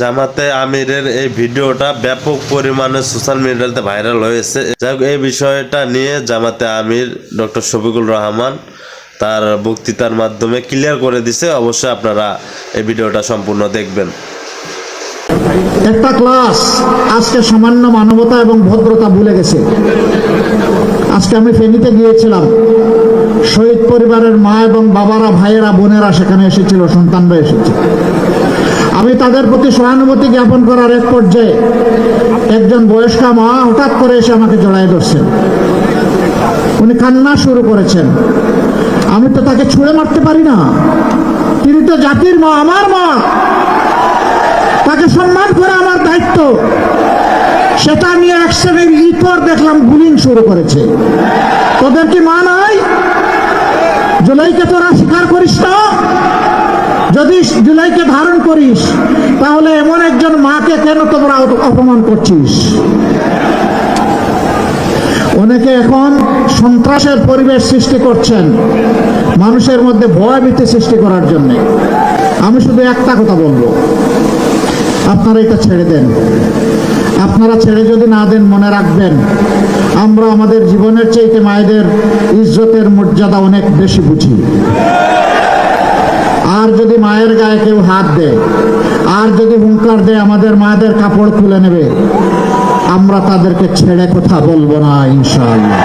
জামাতে আমিরের এই ভিডিওটা ব্যাপক পরিমাণে সোশ্যাল মিডিয়াতে ভাইরাল হয়েছে। যাই হোক, এই বিষয়টা নিয়ে জামাতে আমির ডক্টর শফিকুল রহমান তার বক্তৃতার মাধ্যমে ক্লিয়ার করে দিছে। অবশ্যই আপনারা এই ভিডিওটা সম্পূর্ণ দেখবেন। একটা ক্লাস আজকে সামান্য মানবতা এবং ভদ্রতা ভুলে গেছে। আজকে আমি ফেনীতে গিয়েছিলাম, শহীদ পরিবারের মা এবং বাবারা, ভাইয়েরা, বোনেরা সেখানে এসেছিল, সন্তানরা এসেছে। আমি তাদের প্রতি সহানুভূতি জ্ঞাপন করার এক পর্যায়ে একজন বয়স্কা মা হঠাৎ করে এসে আমাকে জড়ায় ধরছেন। উনি কান্না শুরু করেছেন। আমি তো তাকে ছুঁড়ে মারতে পারি না, তিনি তো জাতির মা, আমার মা, তাকে সম্মান করা আমার দায়িত্ব। সেটা নিয়ে এক শ্রেণীর ইতর দেখলাম বুলিং শুরু করেছে। তোদের কি মা নাই? জুলাইকে তোরা স্বীকার করিস না? যদি জুলাইকে ধারণ করিস তাহলে এমন একজন মাকে কেন তোমরা অপমান করছিস? অনেকে এখন সন্ত্রাসের পরিবেশ সৃষ্টি করছেন মানুষের মধ্যে ভয়ভীতি সৃষ্টি করার জন্য। আমি শুধু একটা কথা বলবো, আপনারা এটা ছেড়ে দেন। আপনারা ছেড়ে যদি না দেন, মনে রাখবেন আমরা আমাদের জীবনের চাইতে মায়েদের ইজ্জতের মর্যাদা অনেক বেশি বুঝি। আর যদি মায়ের গায়ে কেউ হাত দেয়, আর যদি হুঙ্কার দেয় আমাদের মায়েদের কাপড় খুলে নেবে, আমরা তাদেরকে ছেড়ে কথা বলবো না ইনশাআল্লাহ।